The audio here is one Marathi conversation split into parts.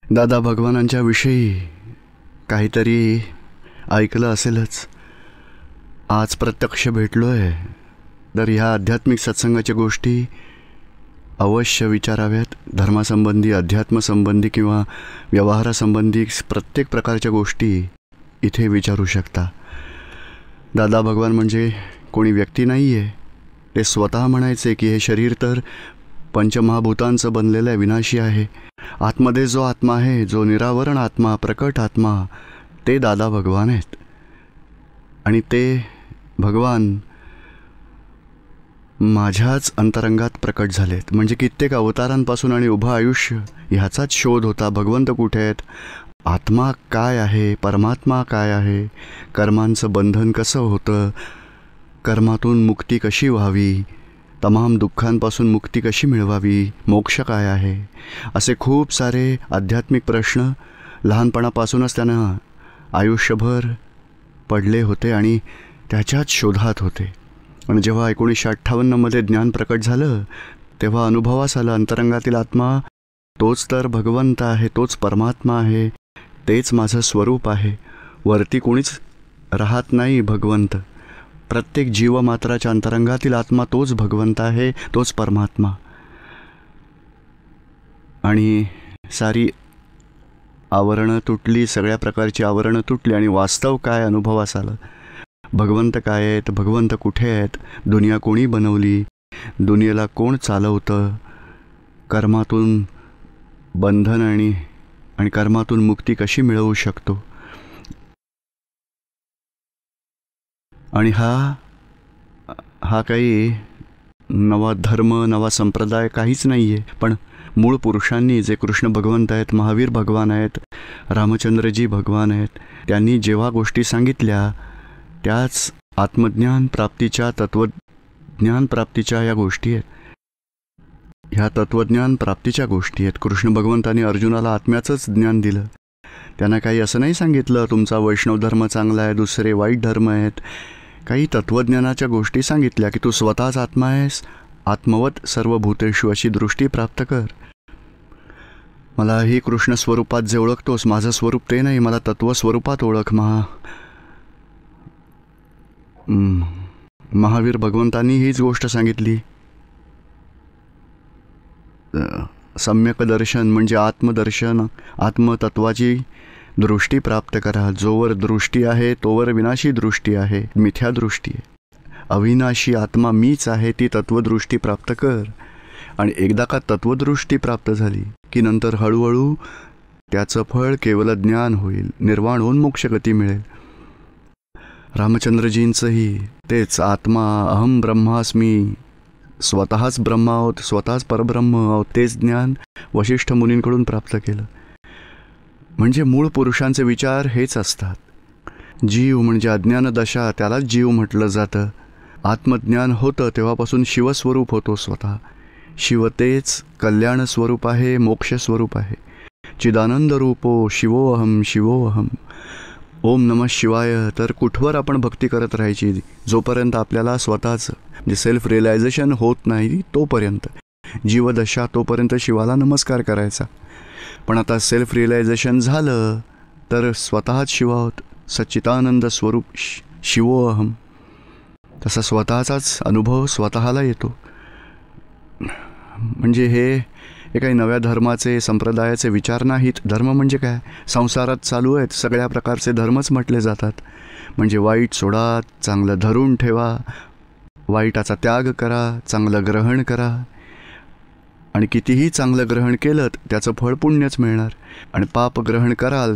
दादा भगवानांच्या विषयी काहीतरी ऐकलं असेलच. आज प्रत्यक्ष भेटलो आहे, तर ह्या आध्यात्मिक सत्संगाच्या गोष्टी अवश्य विचाराव्यात. धर्मासंबंधी, अध्यात्मसंबंधी किंवा व्यवहारासंबंधी प्रत्येक प्रकारच्या गोष्टी इथे विचारू शकता. दादा भगवान म्हणजे कोणी व्यक्ती नाही आहे. ते स्वतः म्हणायचे की हे शरीर तर पंचमहाभूतांचं बनलेलं आहे, विनाशी आहे. आतमध्ये जो आत्मा आहे, जो निरावरण आत्मा, प्रकट आत्मा, ते दादा भगवान आहेत. आणि ते भगवान माझ्याच अंतरंगात प्रकट झालेत. म्हणजे कित्येक अवतारांपासून आणि उभं आयुष्य ह्याचाच शोध होता. भगवंत कुठे आहेत, आत्मा काय आहे, परमात्मा काय आहे, कर्मांचं बंधन कसं होतं, कर्मातून मुक्ती कशी व्हावी, तमाम दुःखांपासून मुक्ती कशी मिळवावी, मोक्ष काय आहे, असे खूप सारे आध्यात्मिक प्रश्न लहानपणापासूनच त्यांना आयुष्यभर पडले होते आणि त्याच्याच शोधात होते. आणि जेव्हा 1958मध्ये ज्ञान प्रकट झालं, तेव्हा अनुभवास आलं अंतरंगातील आत्मा तोच तर भगवंत आहे, तोच परमात्मा आहे, तेच माझं स्वरूप आहे. वरती कोणीच राहत नाही भगवंत. प्रत्येक जीवमात्राच्या अंतरंगातील आत्मा तोच भगवंत आहे, तोच परमात्मा. आणि सारी आवरणं तुटली, सगळ्या प्रकारची आवरणं तुटली आणि वास्तव काय अनुभवास आलं. भगवंत काय आहेत, भगवंत कुठे आहेत, दुनिया कोणी बनवली, दुनियेला कोण चालवतं, कर्मातून बंधन आणि कर्मातून मुक्ती कशी मिळवू शकतो. आणि हा काही नवा धर्म, नवा संप्रदाय काहीच नाही आहे. पण मूळ पुरुषांनी, जे कृष्ण भगवंत आहेत, महावीर भगवान आहेत, रामचंद्रजी भगवान आहेत, त्यांनी जेव्हा गोष्टी सांगितल्या त्याच आत्मज्ञान प्राप्तीच्या, तत्त्वज्ञान प्राप्तीच्या या गोष्टी आहेत. ह्या तत्त्वज्ञान प्राप्तीच्या गोष्टी आहेत. कृष्ण भगवंतांनी अर्जुनाला आत्म्याचंच ज्ञान दिलं. त्यांना काही असं नाही सांगितलं तुमचा वैष्णव धर्म चांगला आहे, दुसरे वाईट धर्म आहेत. काही तत्त्वज्ञानाच्या गोष्टी सांगितल्या की तू स्वतःच आत्मा आहेस, आत्मवत सर्व भूतेषु अशी दृष्टी प्राप्त कर. मलाही कृष्ण स्वरूपात जे ओळखतोस, माझं स्वरूप ते नाही, मला तत्त्वस्वरूपात ओळख. महावीर भगवंतांनी हीच गोष्ट सांगितली. सम्यक दर्शन म्हणजे आत्मदर्शन, आत्मतत्वाची दृष्टी प्राप्त करा. जोवर दृष्टी आहे तोवर विनाशी दृष्टी आहे, मिथ्या दृष्टी आहे. अविनाशी आत्मा मीच आहे, ती तत्वदृष्टी प्राप्त कर. आणि एकदा का तत्वदृष्टी प्राप्त झाली की नंतर हळूहळू त्याचं फळ केवळ ज्ञान होईल, निर्वाण होऊन मोक्षगती मिळेल. रामचंद्रजींचंही तेच, आत्मा अहम ब्रह्मास्मी, स्वतःच ब्रह्म आहोत, स्वतःच परब्रह्म आहोत, तेच ज्ञान वशिष्ठ मुनींकडून प्राप्त केलं. म्हणजे मूळ पुरुषांचे विचार हेच असतात. जीव म्हणजे अज्ञान दशा, त्यालाच जीव म्हटलं जातं. आत्मज्ञान होतं तेव्हापासून शिवस्वरूप होतो स्वतः. शिव तेच कल्याण स्वरूप आहे, मोक्ष स्वरूप आहे. चिदानंद रूपो शिवोऽहम शिवोऽहम. ओम नमः शिवाय. तर कुठवर आपण भक्ती करत राहायची, जोपर्यंत आपल्याला स्वतःच म्हणजे सेल्फ रिअलायझेशन होत नाही तोपर्यंत, जीवदशा तोपर्यंत शिवाला नमस्कार करायचा. पण आता सेल्फ रिअलायझेशन झालं तर स्वतःच शिव आहोत, सच्चिदानंद स्वरूप शिवोऽहम. तसा स्वतःचाच अनुभव स्वतःला येतो. म्हणजे हे काही नव्या धर्माचे, संप्रदायाचे विचार नाहीत. धर्म म्हणजे काय, संसारात चालू आहेत सगळ्या प्रकारचे धर्मच म्हटले जातात. म्हणजे वाईट सोडा, चांगलं धरून ठेवा, वाईटाचा त्याग करा, चांगलं ग्रहण करा. आणि कितीही चांगलं ग्रहण केलं त्याचं फळ पुण्यच मिळणार. आणि पाप ग्रहण कराल,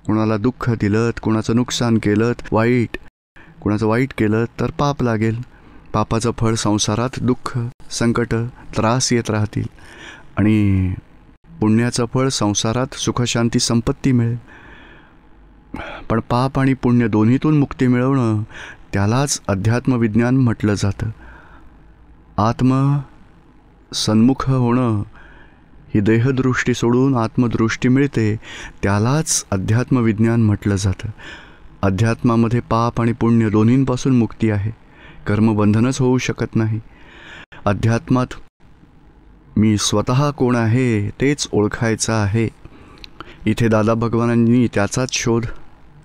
कुणाला दुःख दिलं, कुणाचं नुकसान केलं, कुणाचं वाईट केलं तर पाप लागेल. पापाचं फळ संसारात दुःख, संकट, त्रास येत राहतील. आणि पुण्याचं फळ संसारात सुखशांती, संपत्ती मिळेल. पण पाप आणि पुण्य दोन्हीतून मुक्ती मिळवणं, त्यालाच अध्यात्मविज्ञान म्हटलं जातं. सन्मुख होणं, ही देहदृष्टी सोडून आत्मदृष्टी मिळते, त्यालाच अध्यात्मविज्ञान म्हटलं जातं. अध्यात्मामध्ये पाप आणि पुण्य दोन्हींपासून मुक्ती आहे. कर्मबंधनच होऊ शकत नाही. अध्यात्मात मी स्वतः कोण आहे तेच ओळखायचं आहे. इथे दादा भगवानांनी त्याचाच शोध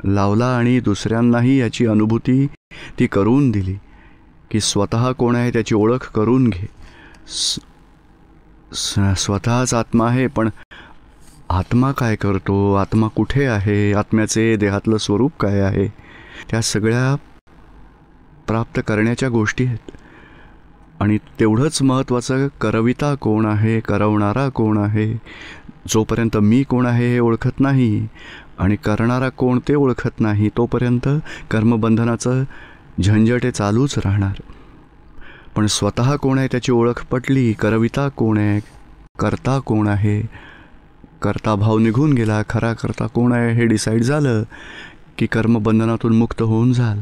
लावला आणि दुसऱ्यांनाही याची अनुभूती ती करून दिली की स्वतः कोण आहे त्याची ओळख करून घे. स्वतःच आत्मा आहे, पण आत्मा काय करतो, आत्मा कुठे आहे, आत्म्याचे देहातलं स्वरूप काय आहे, त्या सगळ्या प्राप्त करण्याच्या गोष्टी आहेत. आणि तेवढंच महत्त्वाचं, करविता कोण आहे, करवणारा कोण आहे. जोपर्यंत मी कोण आहे हे ओळखत नाही आणि करणारा कोण ते ओळखत नाही, तोपर्यंत कर्मबंधनाचं झंझट हे चालूच राहणार. पण स्वतः कोण आहे त्याची ओळख पटली, करविता कोण आहे, कर्ता कोण आहे, कर्ताभाव निघून गेला, खरा कर्ता कोण आहे हे डिसाईड झालं की कर्मबंधनातून मुक्त होऊन जाल.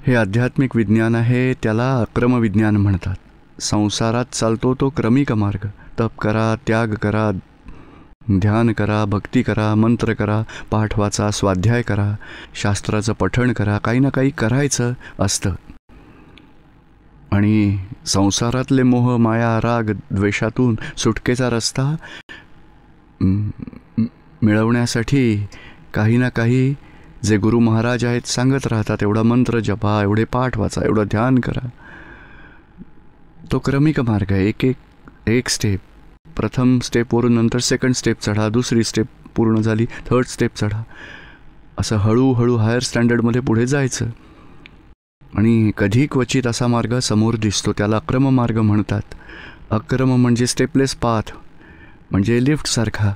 हे आध्यात्मिक विज्ञान आहे, त्याला अक्रम विज्ञान म्हणतात. संसारात चालतो तो क्रमिक मार्ग. तप करा, त्याग करा, ध्यान करा, भक्ती करा, मंत्र करा, पाठ वाचा, स्वाध्याय करा, शास्त्राचं पठण करा, काही ना काही करायचं असतं. आणि संसारातले मोह, माया, राग, द्वेषातून सुटकेचा रस्ता मिळवण्यासाठी काही ना काही जे गुरु महाराज आहेत सांगत राहतात, एवढा मंत्र जपा, एवढे पाठ वाचा, एवढं ध्यान करा. तो क्रमिक मार्ग आहे. एक स्टेप, प्रथम स्टेपवरून नंतर सेकंड स्टेप चढा, दुसरी स्टेप पूर्ण झाली थर्ड स्टेप चढा, असं हळूहळू हायर स्टँडर्डमध्ये पुढे जायचं. आणि कधी क्वचित असा मार्ग समोर दिसतो, त्याला अक्रम मार्ग म्हणतात. अक्रम म्हणजे स्टेपलेस पाथ, म्हणजे लिफ्टसारखा.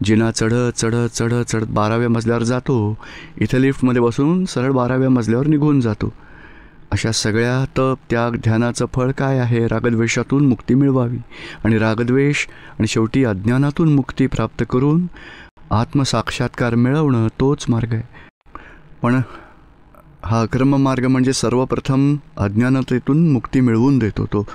जिना चढत चढत चढत चढत 12व्या मजल्यावर जातो, इथे लिफ्टमध्ये बसून सरळ 12व्या मजल्यावर निघून जातो. अशा सगळ्या तप, त्याग, ध्यानाचं फळ काय आहे? रागद्वेषातून मुक्ती मिळवावी. आणि रागद्वेष आणि शेवटी अज्ञानातून मुक्ती प्राप्त करून आत्मसाक्षात्कार मिळवणं, तोच मार्ग आहे. पण हा अक्रम मार्ग म्हणजे सर्वप्रथम अज्ञानतेतून मुक्ती मिळवून देतो. तो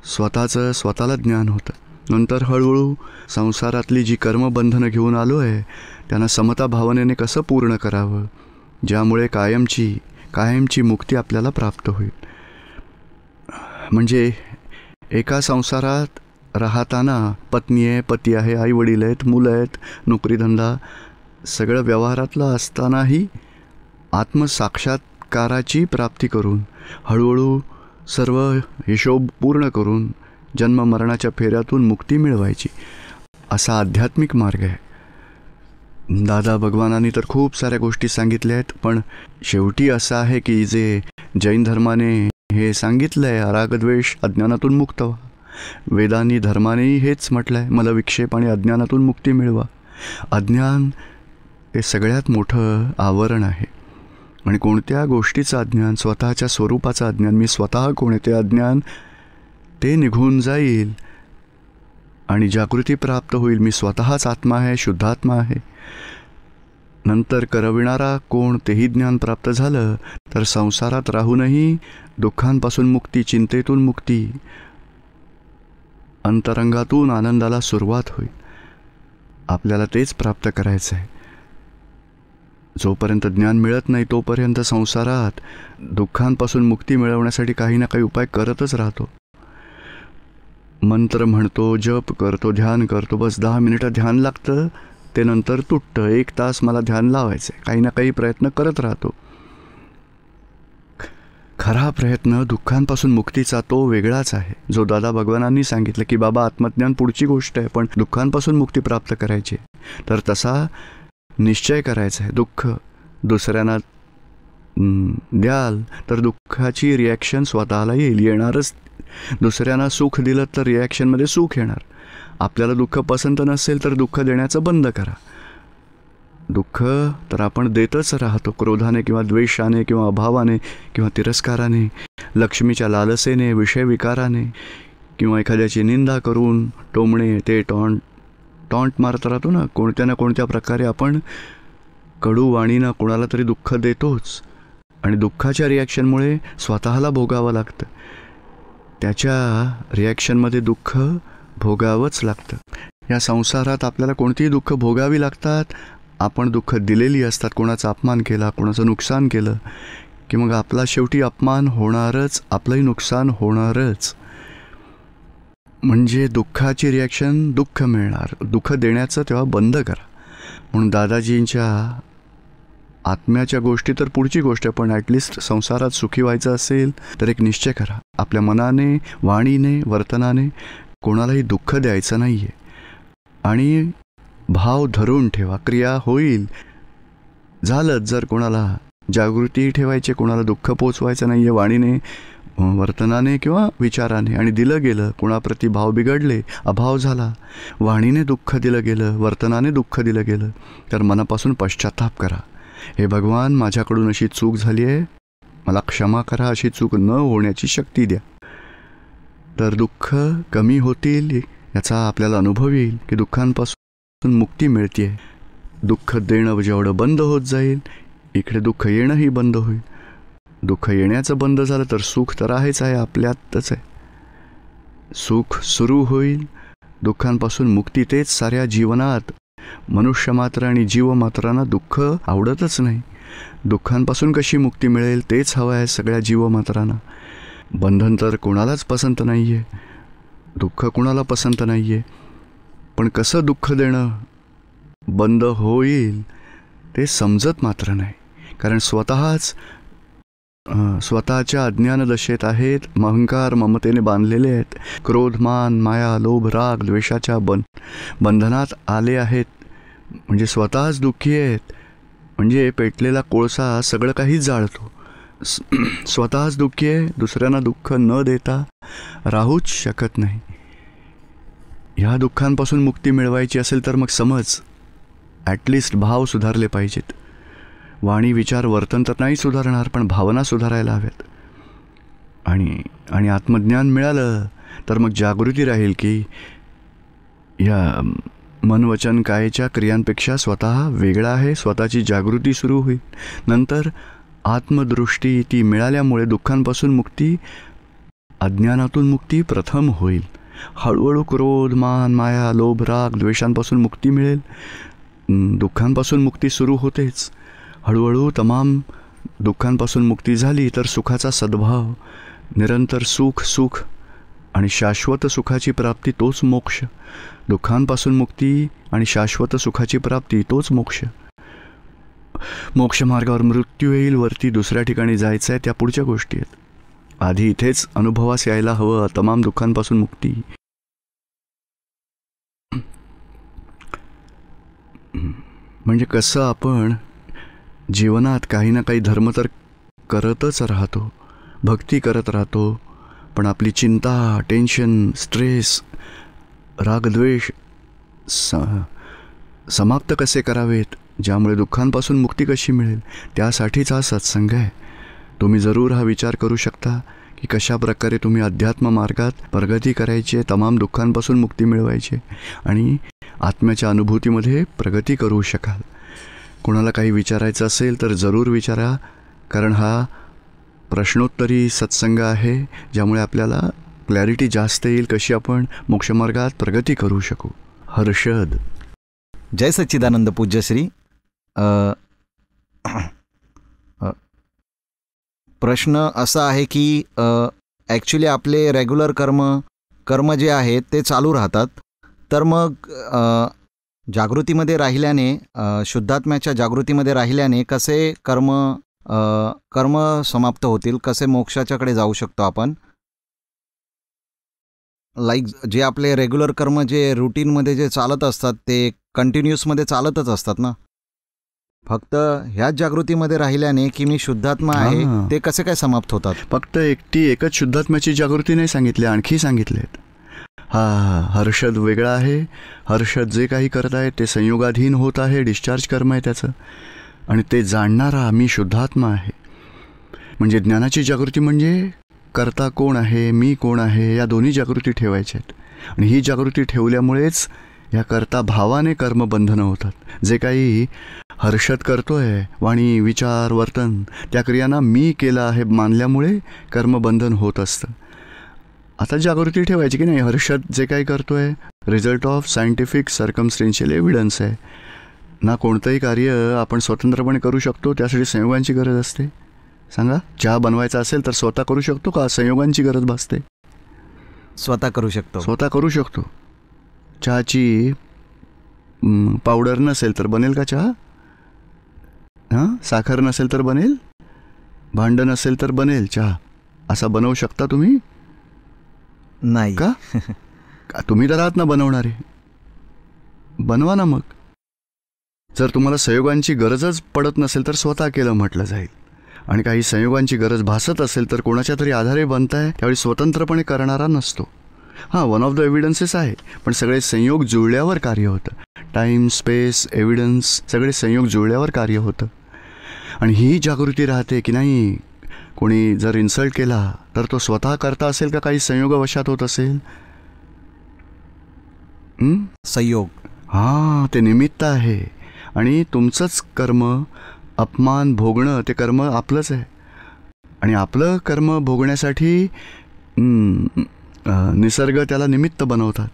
स्वतःला ज्ञान होतं. नंतर हळूहळू संसारातली जी कर्मबंधनं घेऊन आलो आहे त्यांना समता भावनेने कसं पूर्ण करावं, ज्यामुळे कायमची मुक्ती आपल्याला प्राप्त होईल. म्हणजे एका संसारात राहताना पत्नी आहे, पती आहे, आईवडील आहेत, मुलं आहेत, नोकरीधंदा सगळं व्यवहारातलं असतानाही आत्मसाक्षात्काराची प्राप्ती करून हळूहळू सर्व हिशोब पूर्ण करून जन्ममरणाच्या फेऱ्यातून मुक्ती मिळवायची, असा आध्यात्मिक मार्ग आहे. दादा भगवानांनी तर खूप साऱ्या गोष्टी सांगितल्या आहेत, पण शेवटी असं आहे की जे जैन धर्माने हे सांगितलं आहे, रागद्वेष अज्ञानातून मुक्त व्हा. वेदांनी धर्मानेही हेच म्हटलं आहे, मलविक्षेप आणि अज्ञानातून मुक्ती मिळवा. अज्ञान हे सगळ्यात मोठं आवरण आहे. आणि कोणत्या गोष्टीचं अज्ञान? स्वतःच्या स्वरूपाचं अज्ञान. मी स्वतः कोण आहे ते अज्ञान, ते निघून जाईल आणि जागृती प्राप्त होईल. मी स्वतःच आत्मा आहे, शुद्धात्मा आहे. नंतर करविणारा कोण तेही ज्ञान प्राप्त झालं तर संसारात राहूनही दुःखांपासून मुक्ती, चिंतेतून मुक्ती, अंतरंगातून आनंदाला सुरुवात होईल. आपल्याला तेच प्राप्त करायचं आहे. जोपर्यंत ज्ञान मिळत नाही तोपर्यंत संसारात दुःखांपासून मुक्ती मिळवण्यासाठी काही ना काही उपाय करतच राहतो. मंत्र म्हणतो, जप करतो, ध्यान करतो, बस 10 मिनिटं ध्यान लागतं, ते नंतर तुटतं. 1 तास मला ध्यान लावायचं आहे, काही ना काही प्रयत्न करत राहतो. खरा प्रयत्न दुःखांपासून मुक्तीचा तो वेगळाच आहे, जो दादा भगवानांनी सांगितलं की बाबा आत्मज्ञान पुढची गोष्ट आहे, पण दुःखांपासून मुक्ती प्राप्त करायची. तर तसा निश्चय करायचा आहे. दुःख दुसऱ्यांना द्याल तर दुःखाची रिॲक्शन स्वतःला येणारच. दुसऱ्यांना सुख दिलं तर रिॲक्शनमध्ये सुख येणार. आपल्याला दुःख पसंत नसेल तर दुःख देण्याचं बंद करा. दुःख तर आपण देतच राहतो, क्रोधाने किंवा द्वेषाने किंवा अभावाने किंवा तिरस्काराने, लक्ष्मीच्या लालसेने, विषयविकाराने किंवा एखाद्याची निंदा करून, टोमणे, ते टॉन्ट मारत राहतो ना. कोणत्या ना कोणत्या प्रकारे आपण कडू वाणीनं कोणाला तरी दुःख देतोच आणि दुःखाच्या रिॲक्शनमुळे स्वतःला भोगावं लागतं. त्याच्या रिॲक्शनमध्ये दुःख भोगावंच लागतं. या संसारात आपल्याला कोणतीही दुःख भोगावी लागतात. आपण दुःख दिलेली असतात. कोणाचा अपमान केला, कोणाचं नुकसान केलं की मग आपला शेवटी अपमान होणारच, आपलंही नुकसान होणारच. म्हणजे दुःखाची रिॲक्शन दुःख मिळणार, दुःख देण्याचं तेव्हा बंद करा. म्हणून दादाजींच्या आत्म्याच्या गोष्टी तर पुढची गोष्ट, पण ॲटलिस्ट संसारात सुखी व्हायचं असेल तर एक निश्चय करा, आपल्या मनाने, वाणीने, वर्तनाने कोणालाही दुःख द्यायचं नाही आहे. आणि भाव धरून ठेवा, क्रिया होईल. झालंच, जर कोणाला जागृती ठेवायची, कोणाला दुःख पोचवायचं नाही आहे वाणीने, वर्तनाने किंवा विचाराने, आणि दिलं गेलं, कोणाप्रती भाव बिघडले, अभाव झाला, वाणीने दुःख दिलं गेलं, वर्तनाने दुःख दिलं गेलं, तर मनापासून पश्चाताप करा. हे भगवान, माझ्याकडून अशी चूक झाली आहे, मला क्षमा करा, अशी चूक न होण्याची शक्ती द्या. तर दुःख कमी होतील, याचा आपल्याला अनुभव येईल की दुःखांपासून मुक्ती मिळते. दुःख देणं जेवढं बंद होत जाईल, इकडे दुःख येणंही बंद होईल. दुःख येण्याचं बंद झालं तर सुख तर आहेच आहे, आपल्यातच आहे. सुख सुरू होईल, दुःखांपासून मुक्ती. तेच साऱ्या जीवनात मनुष्य मात्र आणि जीवमात्रांना दुःख आवडतच नाही. दुःखांपासून कशी मुक्ती मिळेल तेच हवं आहे सगळ्या जीवमात्रांना. बंधन तर कोणालाच पसंत नाही आहे, दुःख कोणाला पसंत नाही आहे. पण कसं दुःख देणं बंद होईल ते समजत मात्र नाही, कारण स्वतःच्या अज्ञानदशेत आहेत, अहंकार ममतेने बांधलेले आहेत, क्रोध, मान, माया, लोभ, राग, द्वेषाच्या बंधनात आले आहेत. म्हणजे स्वतःच दुःखी आहेत. म्हणजे पेटलेला कोळसा सगळं काही जाळतो. स्वतःच दुःखी आहे, दुसऱ्यांना दुःख न देता राहूच शकत नाही. ह्या दुःखांपासून मुक्ती मिळवायची असेल तर मग समज, ॲटलिस्ट भाव सुधारले पाहिजेत. वाणी, विचार, वर्तन तर नाही सुधारणार, पण भावना सुधारायला हव्यात. आणि आत्मज्ञान मिळालं तर मग जागृती राहील की या मन, वचन, कायेच्या क्रियांपेक्षा स्वतः वेगळा आहे. स्वतःची जागृती सुरू होईल. नंतर आत्मदृष्टी ती मिळाल्यामुळे दुःखांपासून मुक्ती, अज्ञानातून मुक्ती प्रथम होईल. हळूहळू क्रोध, मान, माया, लोभ, राग, द्वेषांपासून मुक्ती मिळेल. दुःखांपासून मुक्ती सुरू होतेच. हळूहळू तमाम दुःखांपासून मुक्ती झाली तर सुखाचा सद्भाव, निरंतर सुख आणि शाश्वत सुखाची प्राप्ती तोच मोक्ष. दुःखांपासून मुक्ती आणि शाश्वत सुखाची प्राप्ती तोच मोक्ष. मोक्षमार्गावर मृत्यू येईल, वरती दुसऱ्या ठिकाणी जायचं आहे, त्या पुढच्या गोष्टी आहेत. आधी इथेच अनुभवास यायला हवं तमाम दुःखांपासून मुक्ती. म्हणजे कसं आपण जीवनात काही ना काही धर्म तर करतच राहतो, भक्ती करत राहतो, पण आपली चिंता, टेन्शन, स्ट्रेस, रागद्वेष समाप्त कसे करावेत, ज्यामुळे दुःखांपासून मुक्ती कशी मिळेल, त्यासाठीच हा सत्संग आहे. तुम्ही जरूर हा विचार करू शकता की कशा प्रकारे तुम्ही अध्यात्म मार्गात प्रगती करायची, तमाम दुःखांपासून मुक्ती मिळवायची आणि आत्म्याच्या अनुभूतीमध्ये प्रगती करू शकाल. कोणाला काही विचारायचं असेल तर जरूर विचारा, कारण हा प्रश्नोत्तरी सत्संग आहे, ज्यामुळे आपल्याला क्लॅरिटी जास्त येईल कशी आपण मोक्षमार्गात प्रगती करू शकू. हर्षद. जय सच्चिदानंद पूज्यश्री. प्रश्न असा आहे की ॲक्च्युली आपले रेग्युलर कर्म जे आहेत ते चालू राहतात, तर मग जागृतीमध्ये राहिल्याने, शुद्धात्म्याच्या जागृतीमध्ये राहिल्याने कसे कर्म समाप्त होतील, कसे मोक्षाच्याकडे जाऊ शकतो आपण. लाईक जे आपले रेग्युलर कर्म जे रुटीनमध्ये जे चालत असतात ते कंटिन्युअसमध्ये चालतच असतात ना, फक्त ह्याच जागृतीमध्ये राहिल्याने की मी शुद्धात्मा आहे ते कसे काय समाप्त होतात. फक्त एकच शुद्धात्म्याची जागृती नाही सांगितली, आणखी सांगितलेत. हर्षद वेगळा आहे. हर्षद जे काही करत आहे ते संयोगाधीन होत आहे, डिस्चार्ज कर्म आहे त्याचं, आणि ते जाणणारा मी शुद्धात्मा आहे. म्हणजे ज्ञानाची जागृती म्हणजे कर्ता कोण आहे, मी कोण आहे, या दोन्ही जागृती ठेवायच्या आहेत. आणि ही जागृती ठेवल्यामुळेच या कर्ता भावाने कर्मबंधनं होतात. जे काही हर्षद करतोय, वाणी, विचार, वर्तन, त्या क्रियांना मी केलं आहे मानल्यामुळे कर्मबंधन होत असतं. आता जागृती ठेवायची की नाही, हर्षद जे काही करतोय रिझल्ट ऑफ सायंटिफिक सर्कमस्टेन्शियल एव्हिडन्स आहे ना. कोणतंही कार्य आपण स्वतंत्रपणे करू शकतो, त्यासाठी संयोगांची गरज असते. सांगा, चहा बनवायचा असेल तर स्वतः करू शकतो का, संयोगांची गरज भासते. स्वतः करू शकतो. स्वतः करू शकतो. चहाची पावडर नसेल तर बनेल का चहा? हां, साखर नसेल तर बनेल? भांडं नसेल तर बनेल चहा? असा बनवू शकता तुम्ही? नाही का? तुम्ही तर आहात ना बनवणारे, बनवा ना. मग जर तुम्हाला संयोगांची गरजच पडत नसेल तर स्वतः केलं म्हटलं जाईल. आणि काही संयोगांची गरज भासत असेल तर कोणाच्या तरी आधारे बनताय, त्यावेळी स्वतंत्रपणे करणारा नसतो. हां, वन ऑफ द एव्हिडन्सेस आहे, पण सगळे संयोग जुळल्यावर कार्य होतं. टाईम, स्पेस, एव्हिडन्स सगळे संयोग जुळल्यावर कार्य होतं. आणि ही जागृती राहते की नाही, कोणी जर इन्सल्ट केला तर तो स्वतः करता असेल का काही संयोगवशात होत असेल? संयोग, हां, ते निमित्त आहे. आणि तुमचंच कर्म, अपमान भोगणं ते कर्म आपलंच आहे. आणि आपलं कर्म भोगण्यासाठी निसर्ग त्याला निमित्त बनवतात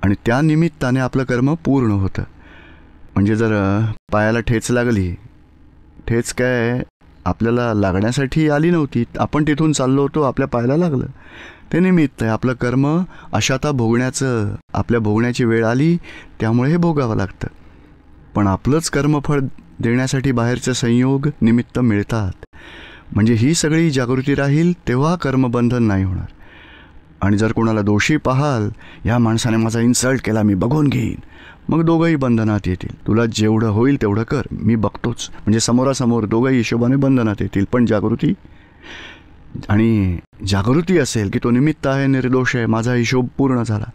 आणि त्या निमित्ताने आपलं कर्म पूर्ण होतं. म्हणजे जर पायाला ठेच लागली, ठेच काय आपल्याला लागण्यासाठी आली नव्हती, आपण तिथून चाललो होतो, आपल्या पायाला लागलं, ते निमित्त आहे. आपलं कर्म अशाता भोगण्याचं, आपल्या भोगण्याची वेळ आली त्यामुळे हे भोगावं लागतं. पण आपलंच कर्मफळ देण्यासाठी बाहेरचे संयोग निमित्त मिळतात. म्हणजे ही सगळी जागृती राहील तेव्हा कर्मबंधन नाही होणार. आणि जर कोणाला दोषी पाहाल, या माणसाने माझा इन्सल्ट केला, मी बघून घेईन, मग दोघंही बंधनात येतील. तुला जेवढं होईल तेवढं कर, मी बघतोच. म्हणजे समोरासमोर दोघंही हिशोबाने बंधनात येतील. पण जागृती, आणि जागृती असेल की तो निमित्त आहे, निर्दोष आहे, माझा हिशोब पूर्ण झाला,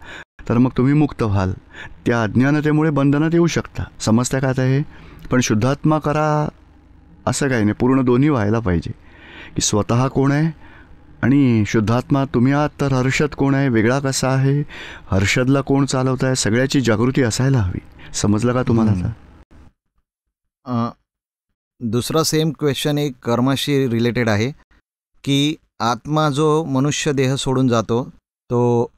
तर मग तुम्ही मुक्त व्हाल. त्या अज्ञानतेमुळे बंधनात येऊ शकता. समजत्या काय आहे? पण शुद्धात्मा करा असं काही नाही, पूर्ण दोन्ही व्हायला पाहिजे. की स्वतः कोण आहे आणि शुद्धात्मा तुम्ही आहात, तर हर्षद कोण आहे, वेगळा कसा आहे, हर्षदला कोण चालवत आहे, सगळ्याची जागृती असायला हवी. समजलं का तुम्हाला? आता दुसरा सेम क्वेश्चन एक कर्माशी रिलेटेड आहे की आत्मा जो मनुष्य देह सोडून जातो तो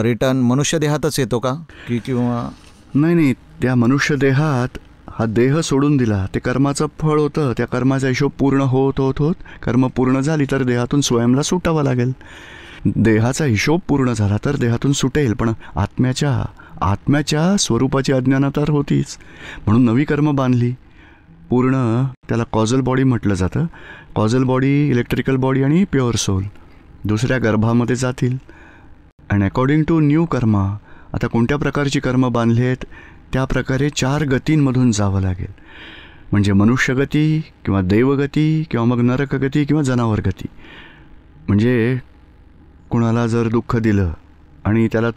रिटर्न मनुष्य देहातच येतो का, की किंवा नाही, त्या मनुष्य देहात हा देह सोडून दिला, ते कर्माचं फळ होतं. त्या कर्माचा हिशोब पूर्ण होत होत होत कर्म पूर्ण झाली तर देहातून स्वयंला सुटावं लागेल. देहाचा हिशोब पूर्ण झाला तर देहातून सुटेल. पण आत्म्याच्या स्वरूपाची अज्ञानता तर होतीच, म्हणून नवी कर्म बांधली पूर्ण. त्याला कॉझल बॉडी म्हटलं जातं. कॉझल बॉडी, इलेक्ट्रिकल बॉडी आणि प्युअर सोल दुसऱ्या गर्भामध्ये जातील. अँड अकॉर्डिंग टू न्यू कर्मा, आता कोणत्या प्रकारची कर्म बांधली आहेत त्या प्रकारे 4 गतींमधून जावं लागेल. म्हणजे मनुष्यगती किंवा देवगती किंवा मग नरकगती किंवा जनावरगती. म्हणजे कुणाला जर दुःख दिलं आणि त्याला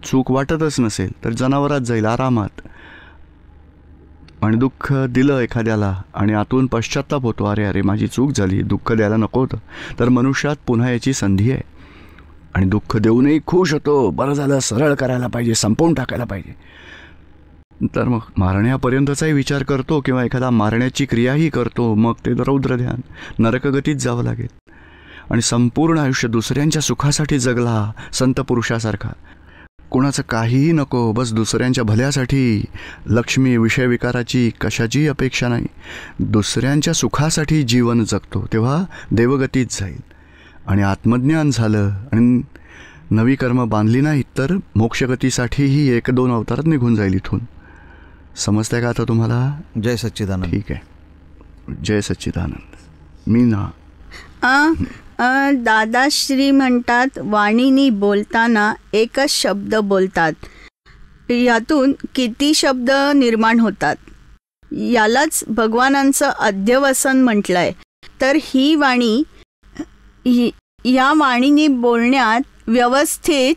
चूक वाटतच नसेल तर जनावरात जाईल आरामात. आणि दुःख दिलं एखाद्याला आणि आतून पश्चात्ताप होतो, अरे माझी चूक झाली, दुःख द्यायला नको होतं, तर मनुष्यात पुन्हा याची संधी आहे. आणि दुःख देऊनही खुश होतो, बरं झालं, सरळ करायला पाहिजे, संपवून टाकायला पाहिजे. तर मग मारण्यापर्यंतचाही विचार करतो किंवा एखादा मारण्याची क्रियाही करतो, मग ते रौद्र ध्यान, नरकगतीत जावं लागेल. आणि संपूर्ण आयुष्य दुसऱ्यांच्या सुखासाठी जगला संत पुरुषासारखा. कोणाचं काहीही नको, बस दुसऱ्यांच्या भल्यासाठी, लक्ष्मी, विषयविकाराची कशाचीही अपेक्षा नाही, दुसऱ्यांच्या सुखासाठी जीवन जगतो, तेव्हा देवगतीत जाईल. आणि आत्मज्ञान झालं आणि नवी कर्म बांधली नाहीत तर मोक्षगतीसाठीही 1-2 अवतारात निघून जाईल इथून. समजतंय का आता तुम्हाला? जय सच्चिदानंद. ठीक आहे, जय सच्चिदानंद. मी ना दादाश्री म्हणतात, वाणीनी बोलताना एकच शब्द बोलतात, यातून किती शब्द निर्माण होतात, यालाच भगवानांचं अध्यवसन म्हटलंय. तर ही वाणी, या वाणीने बोलण्यात व्यवस्थित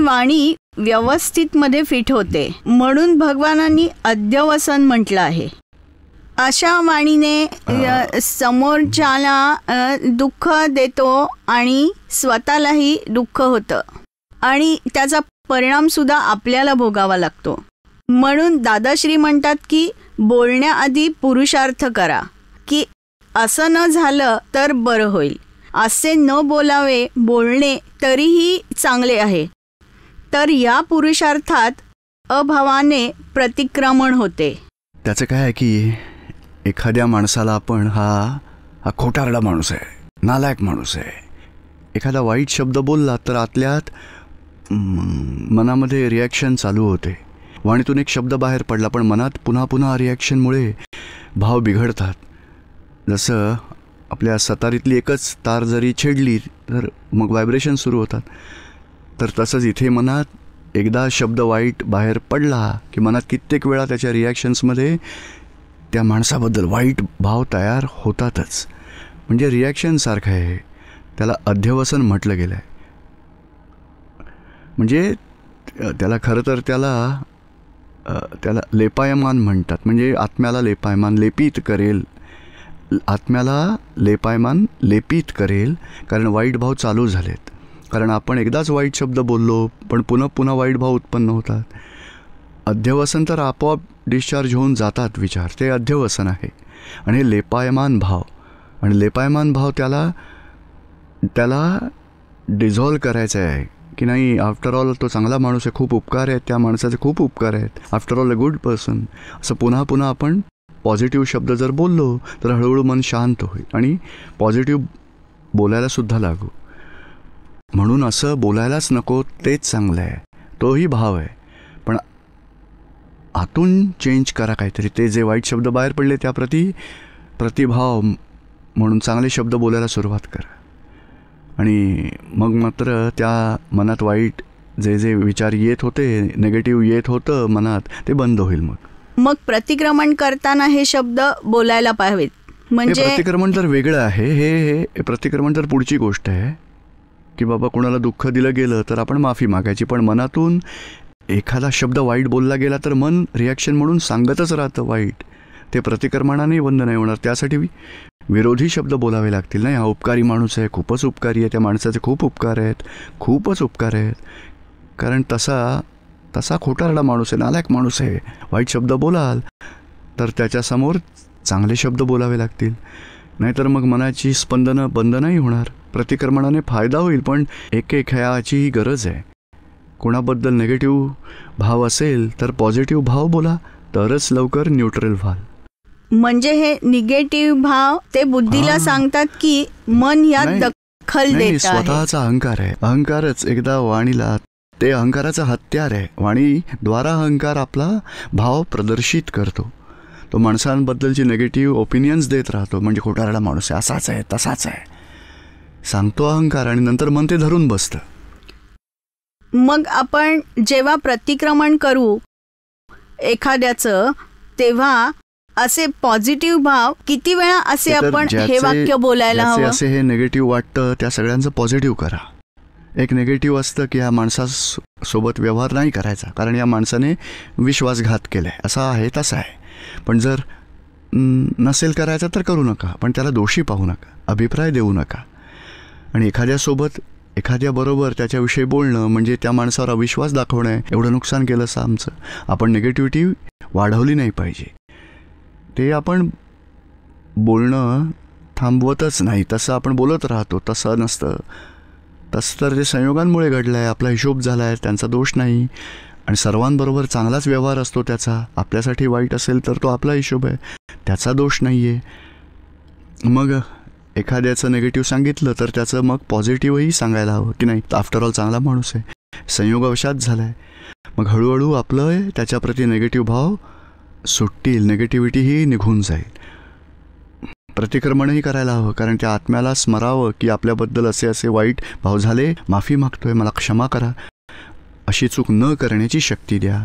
वाणी व्यवस्थित मध्ये फिट होते, म्हणून भगवानांनी अध्यवसन म्हटलं आहे. अशा वाणीने समोरच्याला दुःख देतो आणि स्वतःलाही दुःख होतं आणि त्याचा परिणाम सुद्धा आपल्याला भोगावा लागतो. म्हणून दादाश्री म्हणतात की बोलण्याआधी पुरुषार्थ करा, की असं न झालं तर बरं होईल, असे न बोलावे, बोलणे तरीही चांगले आहे. तर या पुरुषार्थात अभावाने प्रतिक्रमण होते. त्याचं काय आहे की एखाद्या माणसाला आपण हा खोटारडा माणूस आहे, नालायक माणूस आहे, एखादा वाईट शब्द बोलला तर आतल्यात मनामध्ये रिॲक्शन चालू होते. वाणीतून एक शब्द बाहेर पडला पण मनात पुन्हा पुन्हा रिॲक्शनमुळे भाव बिघडतात. जसं आपल्या सतारीतली एकच तार जरी छेडली तर मग व्हायब्रेशन सुरू होतात. तर तसंच इथे मनात एकदा शब्द वाईट बाहेर पडला की मनात कित्येक वेळा त्याच्या रिॲक्शन्समध्ये त्या माणसाबद्दल वाईट भाव तयार होतातच. म्हणजे रिॲक्शनसारखं आहे. त्याला अध्यवसन म्हटलं गेलं आहे. म्हणजे त्याला खरं तर त्याला लेपायमान म्हणतात. म्हणजे आत्म्याला लेपायमान लेपित करेल, आत्म्याला लेपायमान लेपित करेल. कारण वाईट भाव चालू झालेत. कारण आपण एकदाच वाईट शब्द बोललो पण पुन्हा पुन्हा वाईट भाव उत्पन्न होतात. अध्यवसन तर आपोआप डिस्चार्ज होऊन जातात विचार, ते अध्यवसन आहे. आणि हे लेपायमान भाव, आणि लेपायमान भाव त्याला डिझॉल्व करायचं आहे की नाही. आफ्टर ऑल तो चांगला माणूस आहे, खूप उपकार आहेत त्या माणसाचे, खूप उपकार आहेत, after all a good person. असं पुन्हा पुन्हा आपण पॉझिटिव्ह शब्द जर बोललो तर हळूहळू मन शांत होईल आणि पॉझिटिव्ह बोलायलासुद्धा लागू. म्हणून असं बोलायलाच नको तेच चांगलं आहे, तोही भाव आहे. पण आतून चेंज करा काहीतरी. ते जे वाईट शब्द बाहेर पडले त्याप्रती प्रतिभाव म्हणून चांगले शब्द बोलायला सुरुवात करा. आणि मग मात्र त्या मनात वाईट जे विचार येत होते, नेगेटिव्ह येत होतं मनात, ते बंद होईल. मग प्रतिक्रमण करताना हे शब्द बोलायला पाहावेत. म्हणजे प्रतिक्रमण तर वेगळं आहे. हे प्रतिक्रमण तर पुढची गोष्ट आहे की बाबा कोणाला दुःख दिलं गेलं तर आपण माफी मागायची. पण मनातून एखादा शब्द वाईट बोलला गेला तर मन रिॲक्शन म्हणून सांगतच राहतं वाईट. ते प्रतिक्रमणाने बंद नाही होणार. त्यासाठी विरोधी शब्द बोलावे लागतील. नाही, हा उपकारी माणूस आहे, खूपच उपकारी आहे, त्या माणसाचे खूप उपकार आहेत, खूपच उपकार आहेत. कारण तसा खोटारडा माणूस आहे, नालायक माणूस आहे. वाईट शब्द बोलाल तर त्याच्यासमोर चांगले शब्द बोलावे लागतील. नाहीतर मग मनाची स्पंदनं बंद नाही होणार. प्रतिक्रमणाने फायदा होईल पण ह्याचीही गरज आहे. कोणाबद्दल निगेटिव्ह भाव असेल तर पॉझिटिव्ह भाव बोला, तरच लवकर न्यूट्रल व्हाल. म्हणजे हे निगेटिव्ह भाव ते बुद्धीला सांगतात की मन यात दखल देत आहे. स्वतःचा अहंकार आहे. अहंकारच एकदा वाणीला, ते अहंकाराचं हत्यार आहे. वाणी द्वारा अहंकार आपला भाव प्रदर्शित करतो. तो माणसांबद्दलची निगेटिव्ह ओपिनियन्स देत राहतो. म्हणजे खोटारडा माणूस आहे, असाच आहे, तसाच आहे सांगतो अहंकार, आणि नंतर मन ते धरून बसतं. मग आपण जेव्हा प्रतिक्रमण करू एखाद्याचं तेव्हा असे पॉझिटिव्ह भाव किती वेळा असे आपण हे वाक्य बोलायला हवं. असे हे निगेटिव्ह वाटतं त्या सगळ्यांचं पॉझिटिव्ह करा. एक निगेटिव्ह असतं की या माणसासोबत व्यवहार नाही करायचा कारण या माणसाने विश्वासघात केलाय, असा आहे तसा आहे. पण जर नसेल करायचा तर करू नका, पण त्याला दोषी पाहू नका, अभिप्राय देऊ नका. आणि एखाद्यासोबत एखाद्याबरोबर त्याच्याविषयी बोलणं म्हणजे त्या माणसावर अविश्वास दाखवणं आहे. एवढं नुकसान केलं असं आमचं. आपण निगेटिव्हिटी वाढवली नाही पाहिजे. ते आपण बोलणं थांबवतच नाही, तसं आपण बोलत राहतो. तसं नसतं. तसं तर ते संयोगांमुळे घडलं आहे, आपला हिशोब झाला आहे, त्यांचा दोष नाही. आणि सर्वांबरोबर चांगलाच व्यवहार असतो त्याचा. आपल्यासाठी वाईट असेल तर तो आपला हिशोब आहे, त्याचा दोष नाही आहे. मग एखाद्याचं निगेटिव्ह सांगितलं तर त्याचं मग पॉझिटिव्हही सांगायला हवं की नाही, आफ्टर ऑल चांगला माणूस आहे, संयोगावशात झाला आहे. मग हळूहळू आपलं त्याच्याप्रती निगेटिव्ह भाव सुटतील, निगेटिव्हिटीही निघून जाईल. प्रतिक्रमणही करायला हवं कारण त्या आत्म्याला स्मरावं की आपल्याबद्दल असे असे वाईट भाव झाले, माफी मागतोय, मला क्षमा करा, अशी चूक न करण्याची शक्ती द्या.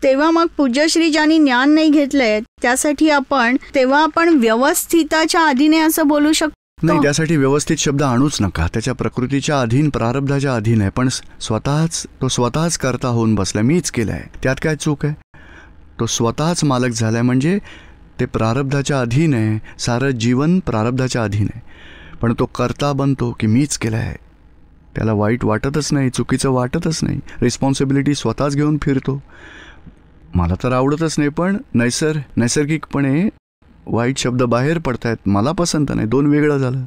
तेव्हा मग पूज्यश्री ज्यांनी ज्ञान नाही घेतलंय त्यासाठी आपण व्यवस्थिताच्या अधीने असं बोलू शकतो. नाही, त्यासाठी व्यवस्थित शब्द आणूच नका. त्याच्या प्रकृतीच्या अधीन, प्रारब्धाच्या अधीन आहे. पण स्वतःच करता होऊन बसलाय, मीच केलंय, त्यात काय चूक आहे. तो स्वतःच मालक झालाय म्हणजे ते प्रारब्धाच्या अधीन आहे. सारं जीवन प्रारब्धाच्या अधीन आहे. पण तो करता बनतो की मीच केलंय, त्याला वाईट वाटतच नाही, चुकीचं वाटतच नाही. रिस्पॉन्सिबिलिटी स्वतःच घेऊन फिरतो. मला तर आवडतच नाही पण नैसर्गिकपणे वाईट शब्द बाहेर पडतायत, मला पसंत नाही, दोन वेगळं झालं.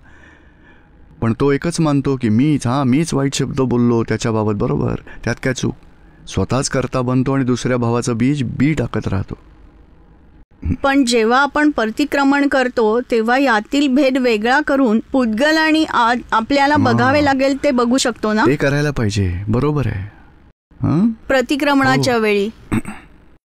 पण तो एकच मानतो की मीच वाईट शब्द बोललो त्याच्याबाबत, बरोबर, त्यात काय चूक. स्वतःच करता बनतो आणि दुसऱ्या भावाचं बी टाकत राहतो. पण जेव्हा आपण प्रतिक्रमण करतो तेव्हा यातील भेद वेगळा करून पुद्गल आणि आपल्याला बघावे लागेल ते बघू शकतो ना. ते करायला पाहिजे. बरोबर आहे. प्रतिक्रमणाच्या वेळी